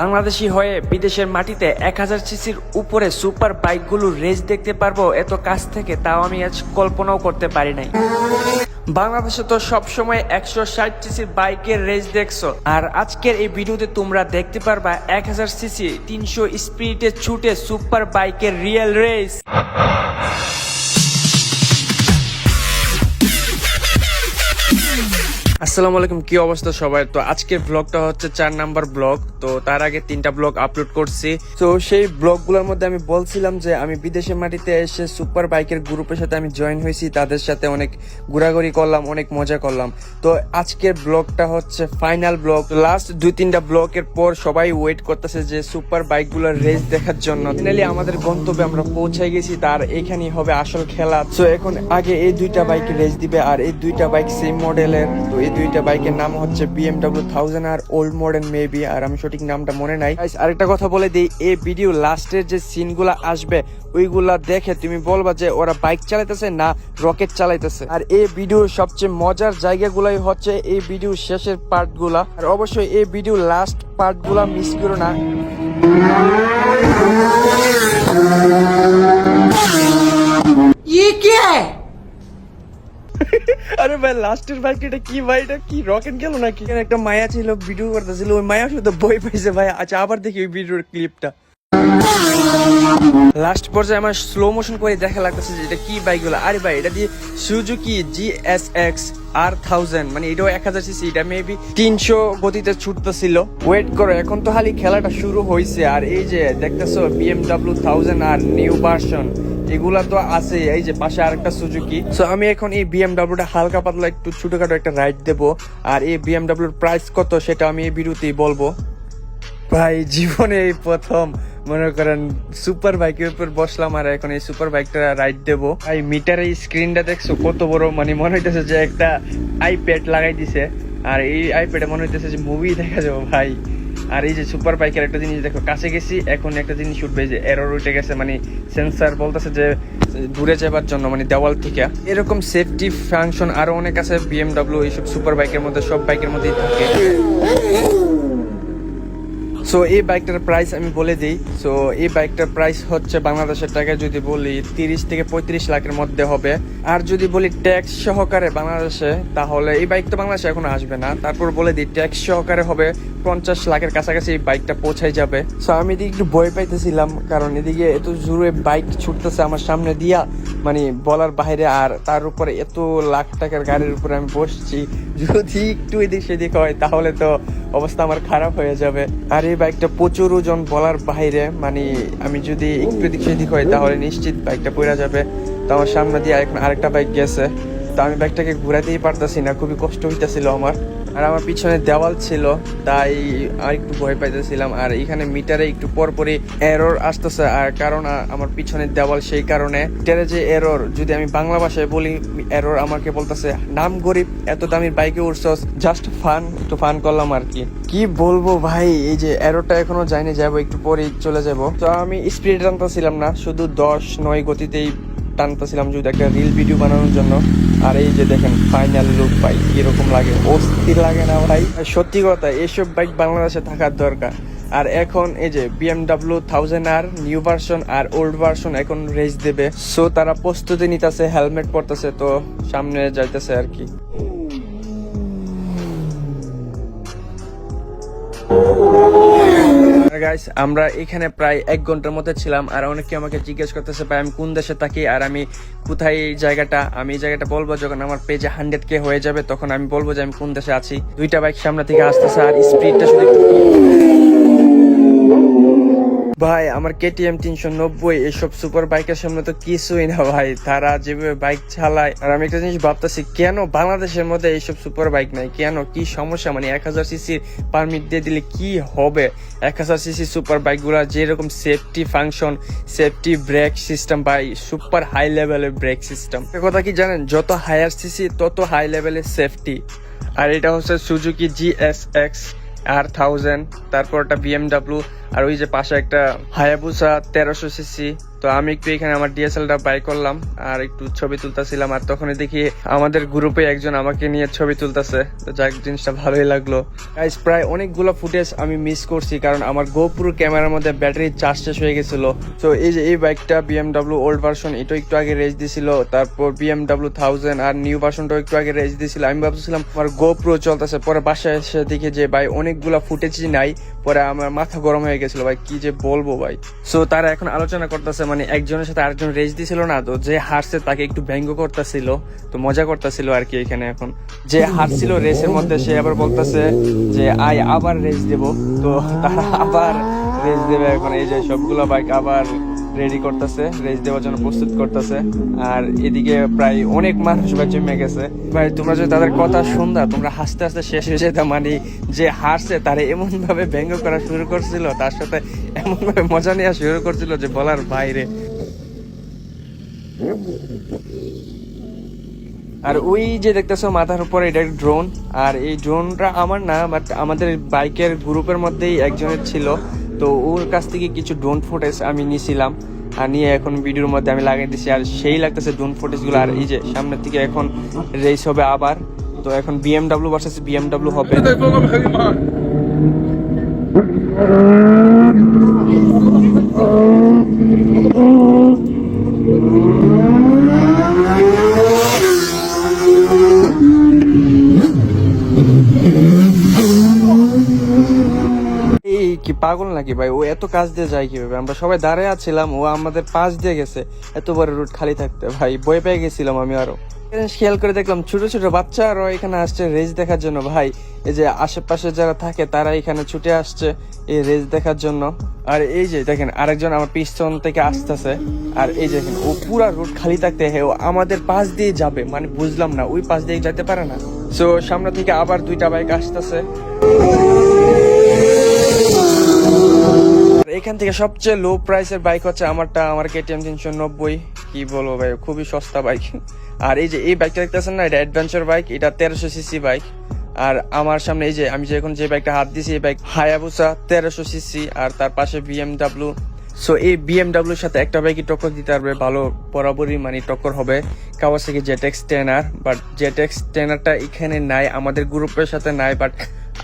বাংলাদেশি হয়ে বিদেশের মাটিতে 1000 সিসির উপরে সুপার বাইকগুলোর রেস দেখতে পারবো এত কাছ থেকে, তাও আমি আজ কল্পনাও করতে পারি নাই। বাংলাদেশে তো সবসময় 160 সিসির বাইকের রেস দেখছো, আর আজকের এই ভিডিওতে তোমরা দেখতে পারবা 1000 সিসি 300 স্পিডে ছুটে সুপার বাইকের রিয়েল রেস। আসসালামু আলাইকুম, কি অবস্থা সবাই? তো আজকের ব্লগটা হচ্ছে 4 নাম্বার ব্লগ। তো তার আগে 3টা ব্লগ আপলোড করছি। তো সেই ব্লগগুলোর মধ্যে আমি বলছিলাম যে আমি বিদেশের মাটিতে এসে সুপার বাইকের গ্রুপের সাথে আমি জয়েন হয়েছি, তাদের সাথে অনেক ঘোরাঘুরি করলাম, অনেক মজা করলাম। তো আজকের ব্লগটা হচ্ছে ফাইনাল ব্লগ। লাস্ট 2-3টা ব্লগের পর সবাই ওয়েট করতেছে যে সুপার বাইকগুলোর রেস দেখার জন্য। ফাইনালি আমাদের গন্তব্যে আমরা পৌঁছে গেছি, তার এখানেই হবে আসল খেলা। তো এখন আগে এই 2টা বাইক রেস দিবে, আর এই 2টা বাইক সেম মডেলের। তো এই 2টা বাইকের নাম হচ্ছে BMW 1000 আর ওল্ড মডেল মেবি, আর আমি সঠিক নামটা মনে নাই। আরেকটা কথা বলে দিই, এই ভিডিও লাস্টের যে সিনগুলা আসবে ওইগুলা দেখে তুমি বলবা যে ওরা বাইক চালাইতেছে না রকেট চালাইতেছে। আর এই ভিডিওর সবচেয়ে মজার জায়গাগুলাই হচ্ছে এই ভিডিও শেষের পার্টগুলা, আর অবশ্যই এই ভিডিও লাস্ট পার্টগুলা মিস করো না। আরে ভাই, লাস্টের বাইক এটা কি ভাই? এটা কি রকেট গেল নাকি? একটা মায়া ছিল, ভিডিও করতেছিল, ওই মায়া শুধু বই পাইছে ভাই। আচ্ছা, আবার দেখি ওই ভিডিওর ক্লিপটা। লাস্ট পর্যায়ে আমার স্লো মোশন করে দেখা লাগতেছে যে এটা কি বাইক গুলো। আরে ভাই, এটা দিয়ে সুজুকি GSX R1000, মানে এটাও 1000 সিসি, এটা মেবি 300 গতিতে ছুটতেছিল। ওয়েট করো, এখন তো খালি খেলাটা শুরু হয়েছে। আর এই যে দেখতেছো BMW 1000 আর নিউ ভার্সন এগুলা তো আছে। এই যে পাশে আরেকটা সুজুকি। সো আমি এখন এই BMWটা হালকা পাতলা একটু ছোটখাটো একটা রাইড দেবো। আর এই BMWর প্রাইস কত সেটা আমি এই ভিডিওতেই বলবো। ভাই, জীবনে এই প্রথম মনে করেন সুপার বাইকের উপর বসলাম, আর এখন এই সুপার বাইকটা রাইড দেবো। ভাই, মিটারের স্ক্রিনটা দেখছো কত বড়, মানে মনে হইতেছে যে একটা আইপ্যাড লাগাই দিছে, আর এই আইপ্যাডে মনে হইতেছে যে মুভি দেখা যাবো ভাই। আর এই যে সুপার বাইকের একটা জিনিস দেখো, কাছে গেছি, এখন একটা জিনিস উঠবে যে এরর উঠে গেছে, মানে সেন্সার বলতেছে যে দূরে যাবার জন্য, মানে দেওয়াল থেকে। এরকম সেফটি ফাংশন আরো অনেক আছে BMW এইসব সুপার বাইকের মধ্যে, সব বাইকের মধ্যেই থাকে। সো এই বাইকটার প্রাইস আমি বলে দিই। সো এই বাইকটার প্রাইস হচ্ছে বাংলাদেশের টাকায় যদি বলি 30 থেকে 35 লাখের মধ্যে হবে। আর যদি বলি ট্যাক্স সহকারে বাংলাদেশে, তাহলে এই বাইক তো বাংলাদেশে এখন আসবে না, তারপর বলে দিই ট্যাক্স সহকারে হবে 50 লাখের কাছাকাছি এই বাইকটা পৌঁছাই যাবে। সো আমি এদিকে একটু ভয় পাইতেছিলাম, কারণ এদিকে এত জোরে বাইক ছুটতেছে আমার সামনে দিয়া, মানে বলার বাইরে। আর তার উপরে এত লাখ টাকার গাড়ির উপরে আমি বসছি, যদি একটু এদিক সেদিক হয় তাহলে তো অবস্থা আমার খারাপ হয়ে যাবে। আর এই বাইকটা প্রচুর ওজন বলার বাইরে, মানে আমি যদি একটু এদিক সেদিক হয় তাহলে নিশ্চিত বাইকটা পড়ে যাবে। তো আমার সামনে দিয়ে এখন আরেকটা বাইক গেছে, তো আমি বাইকটাকে ঘুরাতেই পারতেছি না, খুবই কষ্ট হইতেছিল আমার। আর আমার পিছনে দেওয়াল ছিল, তাই আর একটু ভয় পাইতেছিলাম। আর এখানে মিটারে একটু পরপরই এরর আসতেছে, আর কারণ আমার পিছনে দেওয়াল, সেই কারণে মিটারে যে এরর, যদি আমি বাংলা ভাষায় বলি, এরর আমাকে বলতেছে নাম গরিব, এত দামি বাইকে উঠছস, জাস্ট ফান, একটু ফান করলাম আর কি। কি বলবো ভাই, এই যে এররটা এখনো যায়নি, যাবো একটু পরেই চলে যাব। তো আমি স্পিড টানতেছিলাম না, শুধু 10-9 গতিতেই টানতেছিলাম যদি একটা রিল ভিডিও বানানোর জন্য। আর এই যে দেখেন ফাইনাল লুক ভাই, কিরকম লাগে, অস্থির লাগে না ভাই? সত্যি কথা, এইসব বাইক বাংলাদেশে থাকার দরকার। আর এখন এই যে BMW 1000 আর নিউ ভার্সন আর ওল্ড ভার্সন এখন রেস দেবে। সো তারা প্রস্তুতি নিতেছে, হেলমেট পরতেছে, তো সামনে যাইতেছে আর কি। গাইস, আমরা এখানে প্রায় 1 ঘন্টার মধ্যে ছিলাম। আর অনেকে আমাকে জিজ্ঞেস করতেছে ভাই আমি কোন দেশে থাকি, আর আমি কোথায় এই জায়গাটা। আমি এই জায়গাটা বলবো যখন আমার পেজে 100K হয়ে যাবে, তখন আমি বলবো যে আমি কোন দেশে আছি। 2টা বাইক সামনে থেকে আসতেছে, আর স্পিডটা শুধু ভাই, আমার KTM 390 এইসব সুপার বাইকের সামনে তো কিছুই না ভাই, তারা যেভাবে বাইক চালায়। আর আমি একটা জিনিস ভাবতেছি, কেন বাংলাদেশের মধ্যে এইসব সুপার বাইক নাই, কেন, কি সমস্যা? মানে 1000 সিসির পারমিট দিয়ে দিলে কি হবে? 1000 সিসি সুপার বাইক গুলা যেরকম safety function, safety brake system, ভাই সুপার হাই লেভেলের ব্রেক সিস্টেম। কথা কি জানেন, যত হায়ার সিসি তত হাই লেভেলের সেফটি। আর এটা হচ্ছে সুজুকি GSX R1000, তারপর একটা BMW আর ওই যে পাশে একটা হায়াবুসা 1300 সিসি। তো আমি একটু এখানে আমার ডিএসএলটা বাই করলাম আর একটু ছবি তুলতেছিলাম, আর তখনই দেখি আমাদের গ্রুপে একজন আমাকে নিয়ে ছবি তুলতেছে। তো যাক, জিনিসটা ভালোই লাগলো। গাইস, প্রায় অনেকগুলো ফুটেজ আমি মিস করছি, কারণ আমার গোপ্রো ক্যামেরার মধ্যে ব্যাটারি চার্জ শেষ হয়ে গেছিল। তো এই যে এই বাইকটা BMW ওল্ড ভার্সন, এটা একটু আগে রেস দিছিল, তারপর BMW 1000 আর নিউ ভার্সনটাও একটু আগে রেস দিছিল। আমি ভাবছিলাম আমার গোপ্রো চলতেছে, পরে বাসায় এসে দেখি যে ভাই অনেকগুলা ফুটেজই নাই। পরে আমার মাথা গরম হয়ে গেছিল ভাই, কি যে বলবো ভাই। সো তারা এখন আলোচনা করতেছে, মানে একজনের সাথে আরেকজন রেস দিছিল না, তো যে হারছে তাকে একটু ব্যঙ্গ করতেছিল, তো মজা করতেছিল আর কি। এখানে এখন যে হারছিল রেসের মধ্যে সে আবার বলতেছে যে আবার রেস দেব। তো তারা আবার রেস দেবে এখন। এই যে সবগুলো বাইক আবার রেডি করতেছে, রেস দেওয়ার জন্য প্রস্তুত করতেছে। আর এদিকে প্রায় অনেক মানুষ ভাই জমে গেছে ভাই। তোমরা যদি তাদের কথা শুনতা তোমরা হাসতে হাসতে শেষ হয়ে যেত। মানে যে হারছে তারা এমন ভাবে ব্যঙ্গ করা শুরু করছিল, তার সাথে এমন ভাবে মজা নেওয়া শুরু করছিল যে বলার বাইরে। আর ওই যে দেখতেছো মাথার উপরে, এটা ড্রোন। আর এই ড্রোনটা আমার না, বাট আমাদের বাইকের গ্রুপের মধ্যেই একজনের ছিল। তো ওর কাছ থেকে কিছু ড্রোন ফুটেজ আমি নিয়েছিলাম, আর নিয়ে এখন ভিডিওর মধ্যে আমি লাগিয়ে দিচ্ছি। আর সেই লাগতেছে ড্রোন ফুটেজ গুলো। আর এই যে সামনের থেকে এখন রেস হবে আবার। তো এখন BMW ভার্সেস BMW হবে। এই কি পাগল নাকি ভাই? ও এত কাজ দিয়ে যায় কিভাবে? আমরা সবাই দাঁড়িয়ে আছিলাম, ও আমাদের পাশ দিয়ে গেছে। এত বড় রুট খালি থাকতে ভাই ভয় পেয়ে গেছিলাম আমি। আরো খেয়াল করে দেখলাম ছোট ছোট বাচ্চারাও এখানে আসছে রেস দেখার জন্য ভাই। এই যে আশেপাশে যারা থাকে তারা এখানে ছুটে আসছে এই রেস দেখার জন্য। আর এই যে দেখেন আরেকজন আমার পিছন থেকে আসতেছে। আর এই যে দেখেন ও পুরা রুট খালি থাকতে ও আমাদের পাশ দিয়ে যাবে, মানে বুঝলাম না, ওই পাশ দিয়ে যেতে পারে না। সো সামনে থেকে আবার দুইটা বাইক আসতেছে। এখান থেকে সবচেয়ে লো প্রাইসের বাইক হচ্ছে আমারটা, আমার KTM 390। কি বলবো ভাই, খুবই সস্তা বাইক। আর এই যে এই বাইকটা দেখতেছেন না, এটা অ্যাডভেঞ্চার বাইক, এটা 1300 সিসি বাইক। আর আমার সামনে এই যে আমি যে এখন যে বাইকটা হাত দিছি, এই বাইক হায়াবুসা 1300 সিসি, আর তার পাশে BMW। সো এই BMW এর সাথে একটা বাইকই টক্কর দিতে পারবে ভালো, বরাবরই মানে টক্কর হবে Kawasaki ZX 10R। But ZX 10Rটা এখানে নাই, আমাদের গ্রুপের সাথে নাই। বাট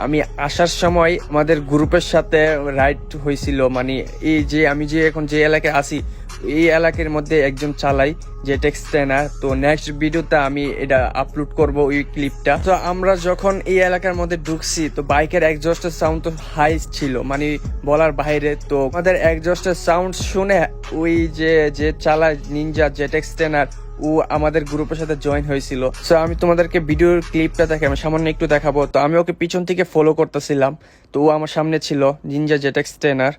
আমি আসার সময় আমাদের গ্রুপের সাথে রাইড হয়েছিল, মানে এই যে আমি যে এখন যে এলাকায় আছি এই এলাকার মধ্যে একজন চালাই ZX 10R। তো নেক্সট ভিডিওতে আমি এটা আপলোড করব ওই ক্লিপটা। তো আমরা যখন এই এলাকার মধ্যে ঢুকছি, তো বাইকের এক্সজস্টের সাউন্ড তো হাই ছিল, মানে বলার বাইরে। তো আমাদের এক্সজস্টের সাউন্ড শুনে ওই যে চালায় নিনজা ZX 10R, ও আমাদের গ্রুপের সাথে জয়েন হয়েছিল। সো আমি তোমাদেরকে ভিডিওর ক্লিপটা দেখে আমি সামান্য একটু দেখাবো। তো আমি ওকে পিছন থেকে ফলো করতেছিলাম, তো ও আমার সামনে ছিল নিনজা ZX 10R।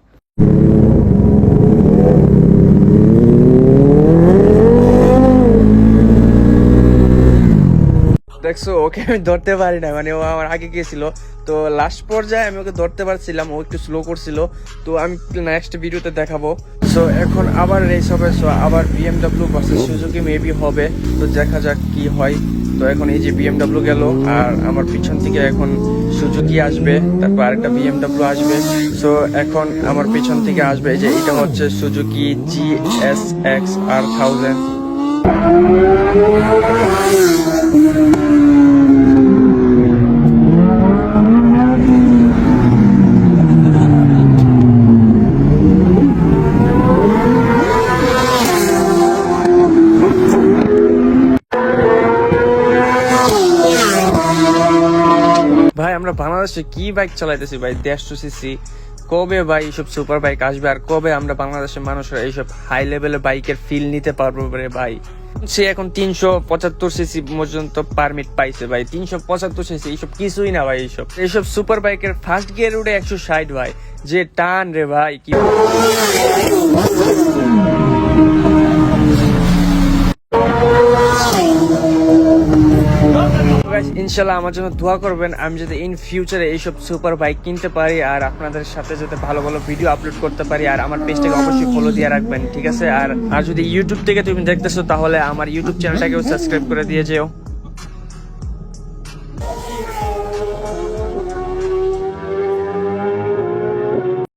দেখছো ওকে আমি ধরতে পারি না, মানে ও আমার আগে গিয়েছিল। তো লাস্ট পর্যায়ে আমি ওকে ধরতে পারছিলাম, ও একটু স্লো করছিল। তো আমি নেক্সট ভিডিওতে দেখাবো। সো এখন আবার রেস হবে, সো আবার BMW ভার্সেস সুজুকি মেবি হবে। তো দেখা যাক কি হয়। তো এখন এই যে BMW গেল, আর আমার পিছন থেকে এখন সুজুকি আসবে, তারপর আরেকটা BMW আসবে। সো এখন আমার পিছন থেকে আসবে এই যে এটা হচ্ছে সুজুকি GSX R1000। ভাই আমরা বাংলাদেশে কি বাইক চালাইতেছি ভাই, 150 সিসি। কবে ভাই এইসব সুপার বাইক আসবে, আর কবে আমরা বাংলাদেশের মানুষরা এইসব হাই লেভেলের বাইকের ফিল নিতে পারবো রে ভাই? সে এখন 375 সিসি পর্যন্ত পারমিট পাইছে ভাই। 375 সিসি এইসব কিছুই না ভাই। এইসব সুপার বাইকের ফার্স্ট গিয়ার উঠে 160 ভাই, যে টান রে ভাই কি। ইনশাল্লাহ আমার জন্য দোয়া করবেন, আমি যাতে ইন ফিউচারে এইসব সুপার বাইক কিনতে পারি, আর আপনাদের সাথে যাতে ভালো ভালো ভিডিও আপলোড করতে পারি। আর আমার পেজটাকে অবশ্যই ফলো দিয়ে রাখবেন, ঠিক আছে? আর যদি ইউটিউব থেকে তুমি দেখতেছো তাহলে আমার ইউটিউব চ্যানেলটাকেও সাবস্ক্রাইব করে দিয়ে যেও।